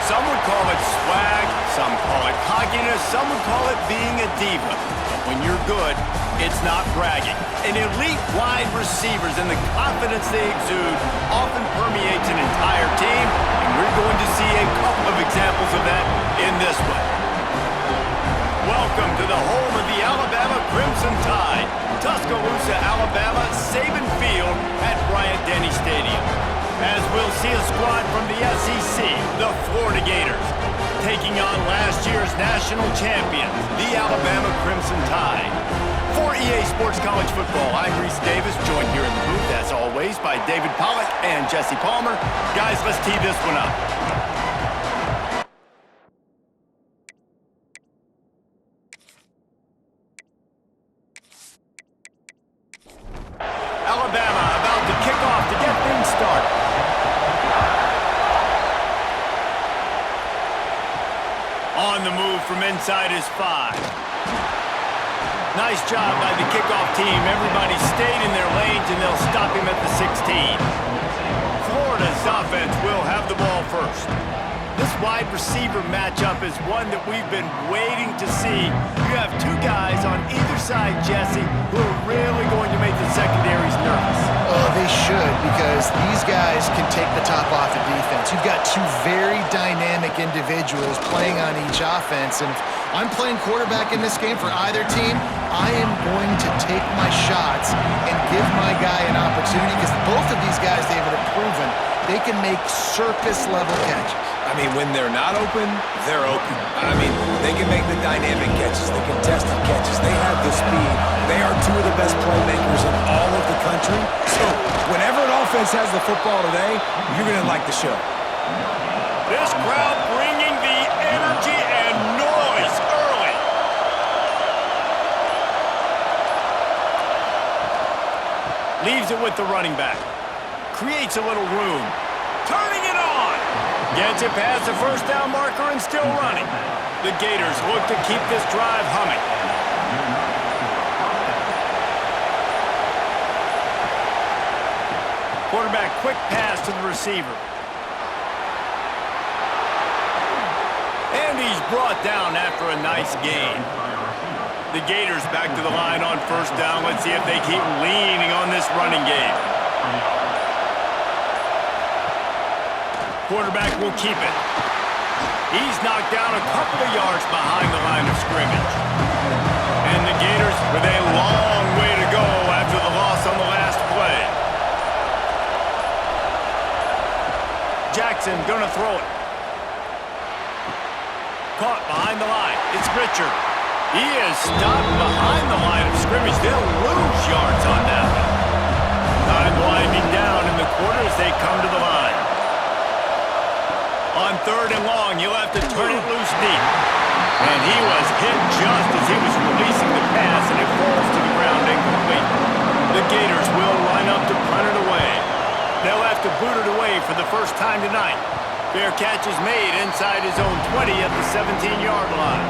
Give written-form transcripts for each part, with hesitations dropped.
Some would call it swag, some call it cockiness, some would call it being a diva. But when you're good, it's not bragging. And elite wide receivers and the confidence they exude often permeates an entire team, and we're going to see a couple of examples of that in this one. Welcome to the home of the Alabama Crimson Tide, Tuscaloosa, Alabama, Saban Field at Bryant-Denny Stadium. As we'll see a squad from the SEC, the Florida Gators, taking on last year's national champions, the Alabama Crimson Tide. For EA Sports College Football, I'm Reese Davis, joined here in the booth, as always, by David Pollack and Jesse Palmer. Guys, let's tee this one up. Alabama about to kick off to get things started. On the move from inside his 5. Nice job by the kickoff team. Everybody stayed in their lanes, and they'll stop him at the 16. Florida's offense will have the ball first. This wide receiver matchup is one that we've been waiting to see. You have two guys on either side, Jesse, who are really going to make the secondaries nervous. Oh, they should, because these guys can take the top off of defense. You've got two very dynamic individuals playing on each offense, and if I'm playing quarterback in this game for either team, I am going to take my shots and give my guy an opportunity, because both of these guys, David, have proven they can make circus-level catches. I mean, when they're not open, they're open. I mean, they can make the dynamic catches, the contested catches. They have the speed. They are two of the best playmakers in all of the country. So whenever an offense has the football today, you're going to like the show. This crowd bringing the energy and noise early. Leaves it with the running back. Creates a little room. Turning it on. Gets it past the first down marker and still running. The Gators look to keep this drive humming. Quarterback quick pass to the receiver. And he's brought down after a nice gain. The Gators back to the line on first down. Let's see if they keep leaning on this running game. Quarterback will keep it. He's knocked down a couple of yards behind the line of scrimmage. And the Gators with a long way to go after the loss on the last play. Jackson gonna throw it. Caught behind the line. It's Richard. He is stopped behind the line of scrimmage. They'll lose yards on that one. Time winding down in the quarter as they come to the line. On third and long, you'll have to turn it loose deep. And he was hit just as he was releasing the pass, and it falls to the ground incomplete. The Gators will line up to punt it away. They'll have to boot it away for the first time tonight. Fair catch is made inside his own 20 at the 17-yard line.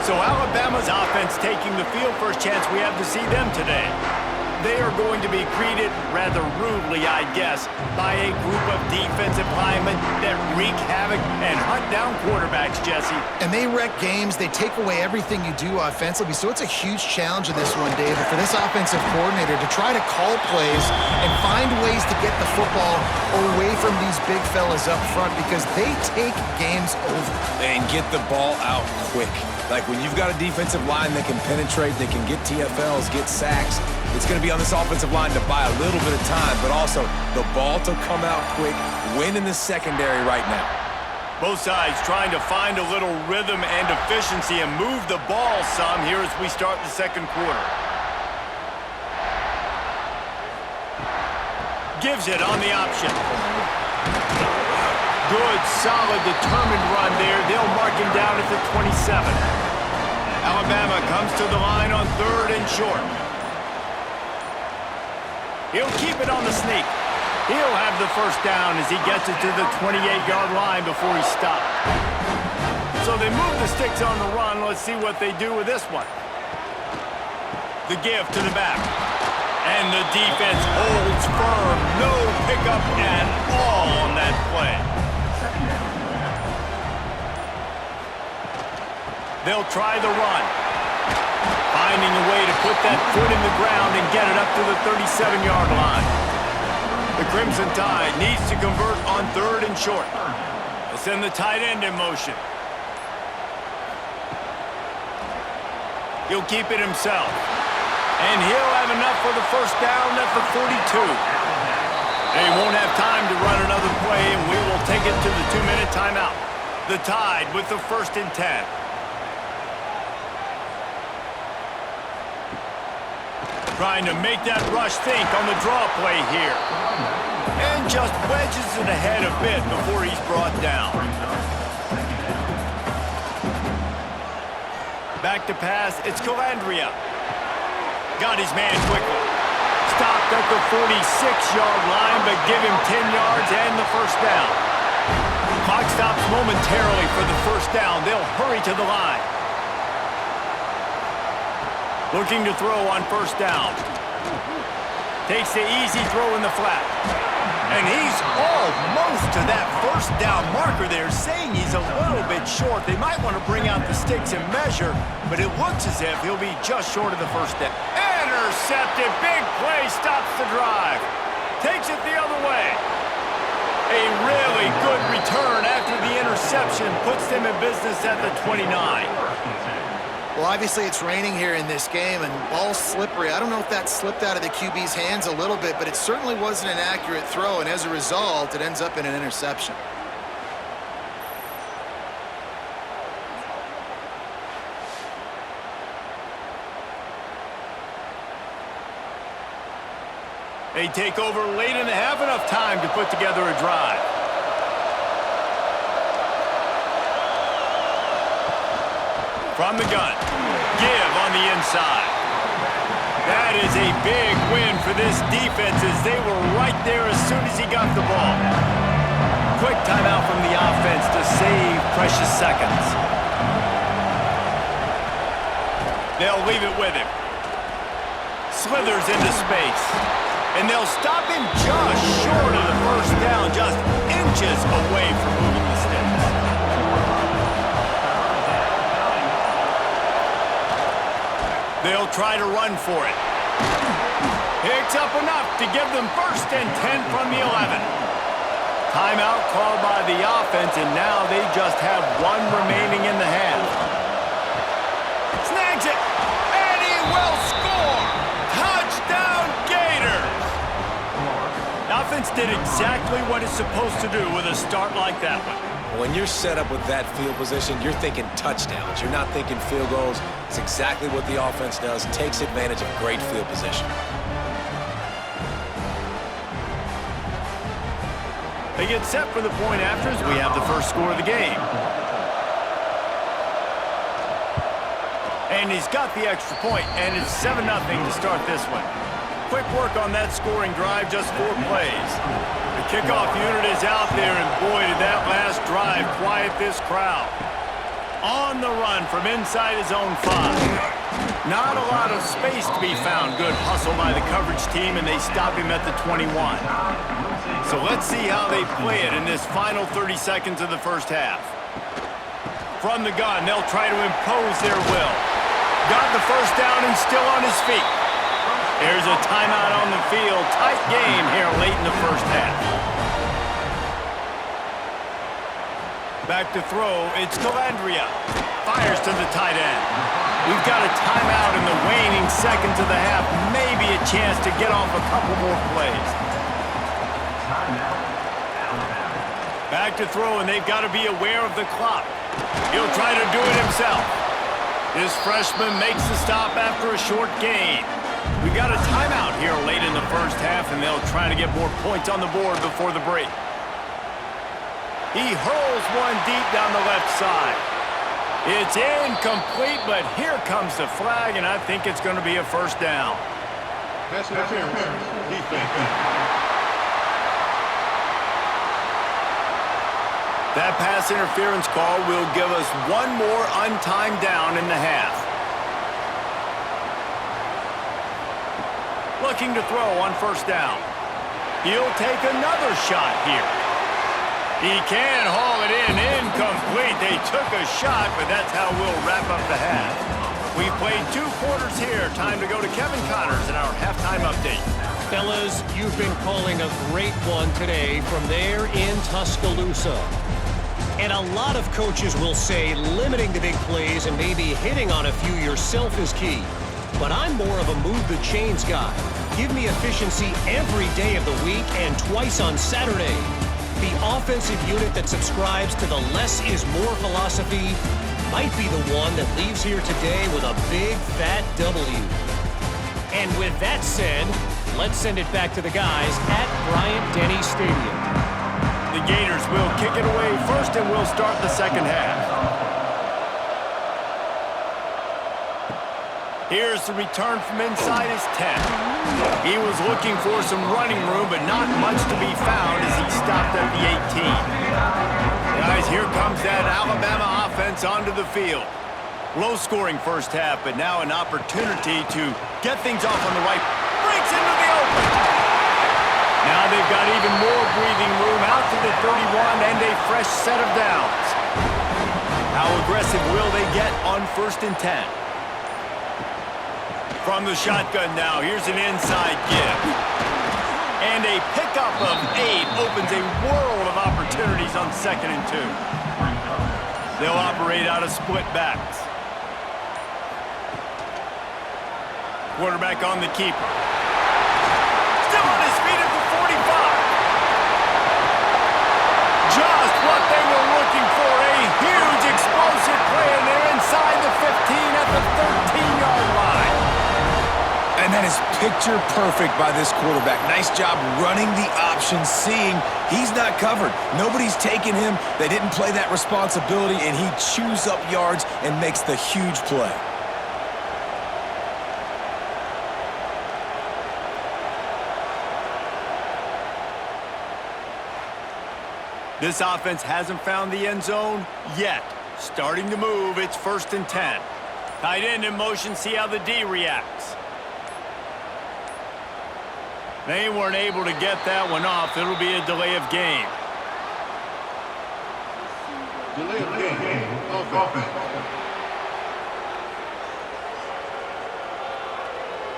So Alabama's offense taking the field. First chance we have to see them today. They are going to be greeted rather rudely, I guess, by a group of defensive linemen that wreak havoc and hunt down quarterbacks, Jesse. And they wreck games. They take away everything you do offensively. So it's a huge challenge in this one, David, for this offensive coordinator to try to call plays and find ways to get the football away from these big fellas up front, because they take games over. And get the ball out quick. Like when you've got a defensive line that can penetrate, they can get TFLs, get sacks, it's going to be on this offensive line to buy a little bit of time, but also the ball to come out quick, win in the secondary right now. Both sides trying to find a little rhythm and efficiency and move the ball some here as we start the second quarter. Gives it on the option. Good, solid, determined run there. They'll mark him down at the 27. Alabama comes to the line on third and short. He'll keep it on the sneak. He'll have the first down as he gets it to the 28-yard line before he's stopped. So they move the sticks on the run. Let's see what they do with this one. The give to the back. And the defense holds firm. No pickup at all on that play. They'll try the run. Finding a way to put that foot in the ground and get it up to the 37-yard line. The Crimson Tide needs to convert on 3rd and short. They'll send the tight end in motion. He'll keep it himself. And he'll have enough for the first down at the 42. They won't have time to run another play, and we will take it to the 2-minute timeout. The Tide with the 1st and 10. Trying to make that rush think on the draw play here. And just wedges it ahead a bit before he's brought down. Back to pass, it's Calandria. Got his man quickly. Stopped at the 46-yard line, but give him 10 yards and the first down. Clock stops momentarily for the first down. They'll hurry to the line. Looking to throw on first down. Takes the easy throw in the flat. And he's almost to that first down marker there, saying he's a little bit short. They might want to bring out the sticks and measure, but it looks as if he'll be just short of the first down. Intercepted. Big play stops the drive. Takes it the other way. A really good return after the interception puts them in business at the 29. Well, obviously it's raining here in this game, and ball's slippery. I don't know if that slipped out of the QB's hands a little bit, but it certainly wasn't an accurate throw, and as a result, it ends up in an interception. They take over late and have enough time to put together a drive. From the gun, give on the inside. That is a big win for this defense as they were right there as soon as he got the ball. Quick timeout from the offense to save precious seconds. They'll leave it with him. Slithers into space. And they'll stop him just short of the first down, just inches away from moving the sticks. They'll try to run for it. Picks up enough to give them 1st and 10 from the 11. Timeout called by the offense, and now they just have one remaining in the half. Snags it, and he will score! Touchdown, Gators! Offense did exactly what it's supposed to do with a start like that one. When you're set up with that field position, you're thinking touchdowns. You're not thinking field goals. It's exactly what the offense does. Takes advantage of great field position. They get set for the point after as we have the first score of the game. And he's got the extra point, and it's 7-0 to start this one. Quick work on that scoring drive, just 4 plays. The kickoff unit is out there, and boy, did that last drive quiet this crowd. On the run from inside his own 5. Not a lot of space to be found. Good hustle by the coverage team, and they stop him at the 21. So let's see how they play it in this final 30 seconds of the first half. From the gun, they'll try to impose their will. Got the first down and still on his feet. There's a timeout on the field. Tight game here late in the first half. Back to throw, it's Calandria. Fires to the tight end. We've got a timeout in the waning seconds of the half. Maybe a chance to get off a couple more plays. Back to throw, and they've got to be aware of the clock. He'll try to do it himself. This freshman makes the stop after a short gain. We got a timeout here late in the first half, and they'll try to get more points on the board before the break. He hurls one deep down the left side. It's incomplete, but here comes the flag, and I think it's going to be a first down. Pass interference, defense. That pass interference call will give us one more untimed down in the half. Looking to throw on first down. He'll take another shot here. He can haul it in. Incomplete. They took a shot, but that's how we'll wrap up the half. We've played 2 quarters here. Time to go to Kevin Connors in our halftime update. Fellas, you've been calling a great one today from there in Tuscaloosa. And a lot of coaches will say limiting the big plays and maybe hitting on a few yourself is key. But I'm more of a move the chains guy. Give me efficiency every day of the week and twice on Saturday. The offensive unit that subscribes to the less is more philosophy might be the one that leaves here today with a big fat W. And with that said, let's send it back to the guys at Bryant-Denny Stadium. The Gators will kick it away first, and we'll start the second half. Here's the return from inside his 10. He was looking for some running room, but not much to be found as he stopped at the 18. Guys, here comes that Alabama offense onto the field. Low-scoring first half, but now an opportunity to get things off on the right. Breaks into the open. Now they've got even more breathing room out to the 31 and a fresh set of downs. How aggressive will they get on 1st and 10? From the shotgun now, here's an inside give. And a pickup of 8 opens a world of opportunities on 2nd and 2. They'll operate out of split backs. Quarterback on the keeper. Still on his feet at the 45. Just what they were looking for. A huge explosive play, and they're inside the 15 at the 13-yard line. And that is picture perfect by this quarterback. Nice job running the option, seeing he's not covered. Nobody's taking him. They didn't play that responsibility, and he chews up yards and makes the huge play. This offense hasn't found the end zone yet. Starting to move, it's 1st and 10. Tight end in motion, see how the D reacts. They weren't able to get that one off. It'll be a delay of game. Delay of game. Offense.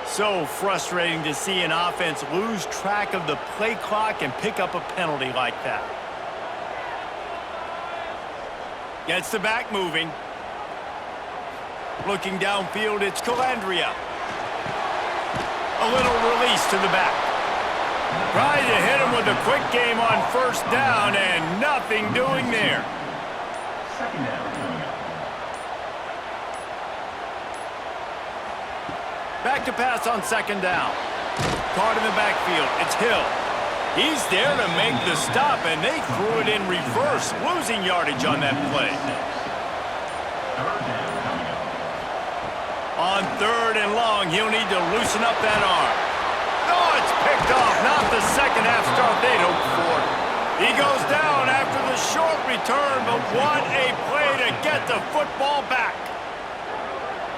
So frustrating to see an offense lose track of the play clock and pick up a penalty like that. Gets the back moving. Looking downfield, it's Calandria. A little release to the back. Tried to hit him with a quick game on 1st down, and nothing doing there. Second down. Back to pass on 2nd down. Caught in the backfield. It's Hill. He's there to make the stop, and they threw it in reverse, losing yardage on that play. On 3rd and long, he'll need to loosen up that arm. Oh, it's picked off. Not the second half start they'd hoped for. He goes down after the short return, but what a play to get the football back.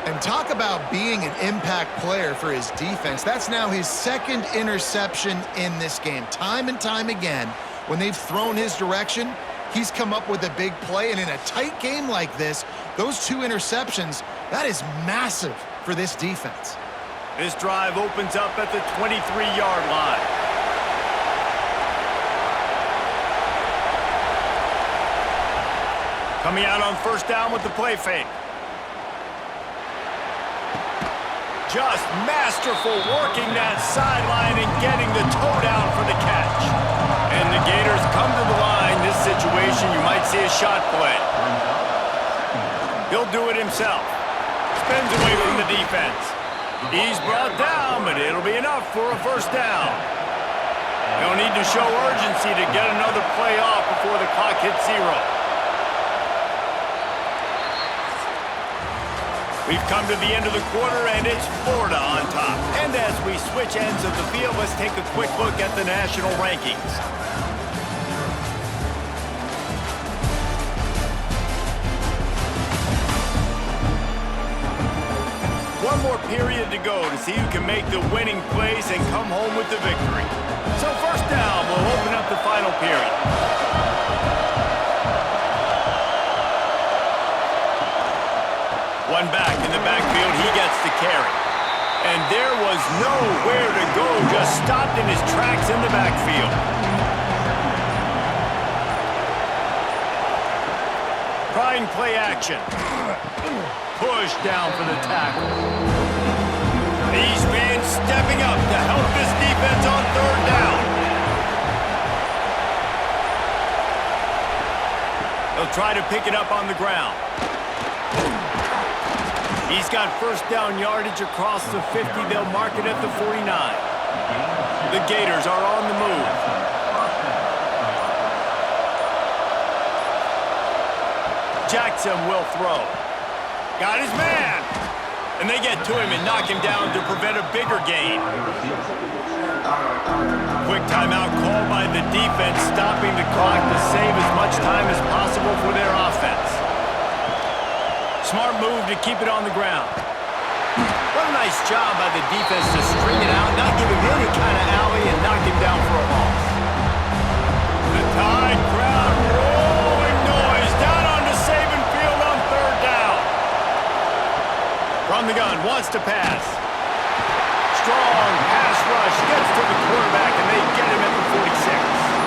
And talk about being an impact player for his defense. That's now his 2nd interception in this game. Time and time again, when they've thrown his direction, he's come up with a big play. And in a tight game like this, those 2 interceptions, that is massive for this defense. This drive opens up at the 23-yard line. Coming out on 1st down with the play fake. Just masterful working that sideline and getting the toe down for the catch. And the Gators come to the line. This situation, you might see a shot play. He'll do it himself. Spins away from the defense. He's brought down, but it'll be enough for a 1st down. They'll need to show urgency to get another play off before the clock hits 0. We've come to the end of the quarter, and it's Florida on top. And as we switch ends of the field, let's take a quick look at the national rankings. One more period to go to see who can make the winning plays and come home with the victory. So 1st down will open up the final period. to carry. And there was nowhere to go, just stopped in his tracks in the backfield. Trying play action. Push down for the tackle. These fans stepping up to help this defense on third down. They'll try to pick it up on the ground. He's got first down yardage across the 50. They'll mark it at the 49. The Gators are on the move. Jackson will throw. Got his man. And they get to him and knock him down to prevent a bigger gain. Quick timeout called by the defense, stopping the clock to save as much time as possible for their offense. Smart move to keep it on the ground. What a nice job by the defense to string it out, not give him any kind of alley, and knock him down for a loss. The Tide crowd rolling noise down onto Saban Field on third down. From the gun, wants to pass. Strong pass rush, gets to the quarterback, and they get him at the 46.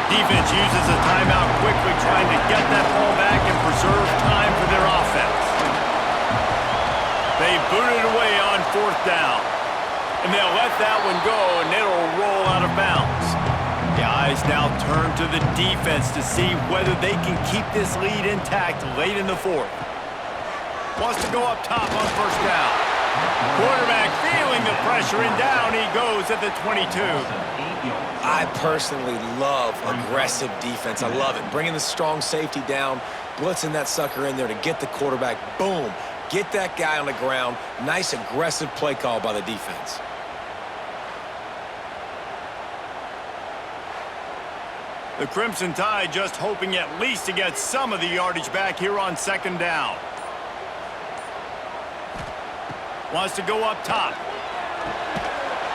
Defense uses a timeout quickly, trying to get that ball back and preserve time for their offense. They boot it away on fourth down. And they'll let that one go, and it'll roll out of bounds. The eyes now turn to the defense to see whether they can keep this lead intact late in the fourth. Wants to go up top on first down. Quarterback feeling the pressure, and down he goes at the 22. I personally love aggressive defense. I love it. Bringing the strong safety down, blitzing that sucker in there to get the quarterback. Boom. Get that guy on the ground. Nice aggressive play call by the defense. The Crimson Tide just hoping at least to get some of the yardage back here on second down. Wants to go up top.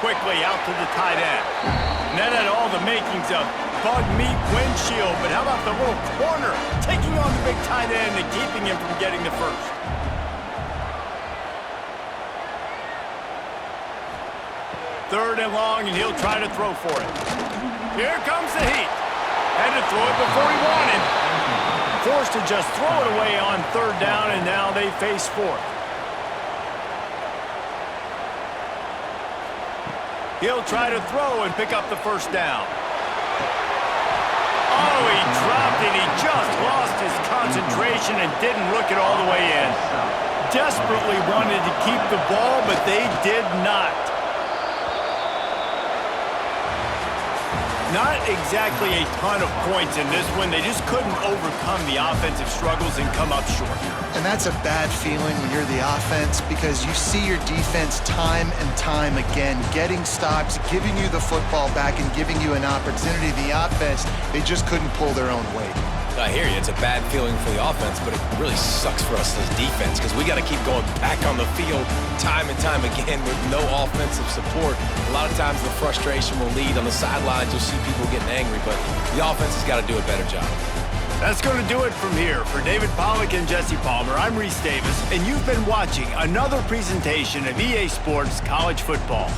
Quickly out to the tight end. And that had all the makings of bug meat windshield, but how about the little corner taking on the big tight end and keeping him from getting the first? Third and long, and he'll try to throw for it. Here comes the heat. Had to throw it before he wanted. Forced to just throw it away on third down, and now they face fourth. He'll try to throw and pick up the first down. Oh, he dropped it. He just lost his concentration and didn't look it all the way in. Desperately wanted to keep the ball, but they did not. Not exactly a ton of points in this one. They just couldn't overcome the offensive struggles and come up short. And that's a bad feeling when you're the offense, because you see your defense time and time again getting stops, giving you the football back, and giving you an opportunity. The offense, they just couldn't pull their own weight. I hear you. It's a bad feeling for the offense, but it really sucks for us as defense because we got to keep going back on the field time and time again with no offensive support. A lot of times the frustration will lead on the sidelines. You'll see people getting angry, but the offense has got to do a better job. That's going to do it from here. For David Pollack and Jesse Palmer, I'm Reese Davis, and you've been watching another presentation of EA Sports College Football.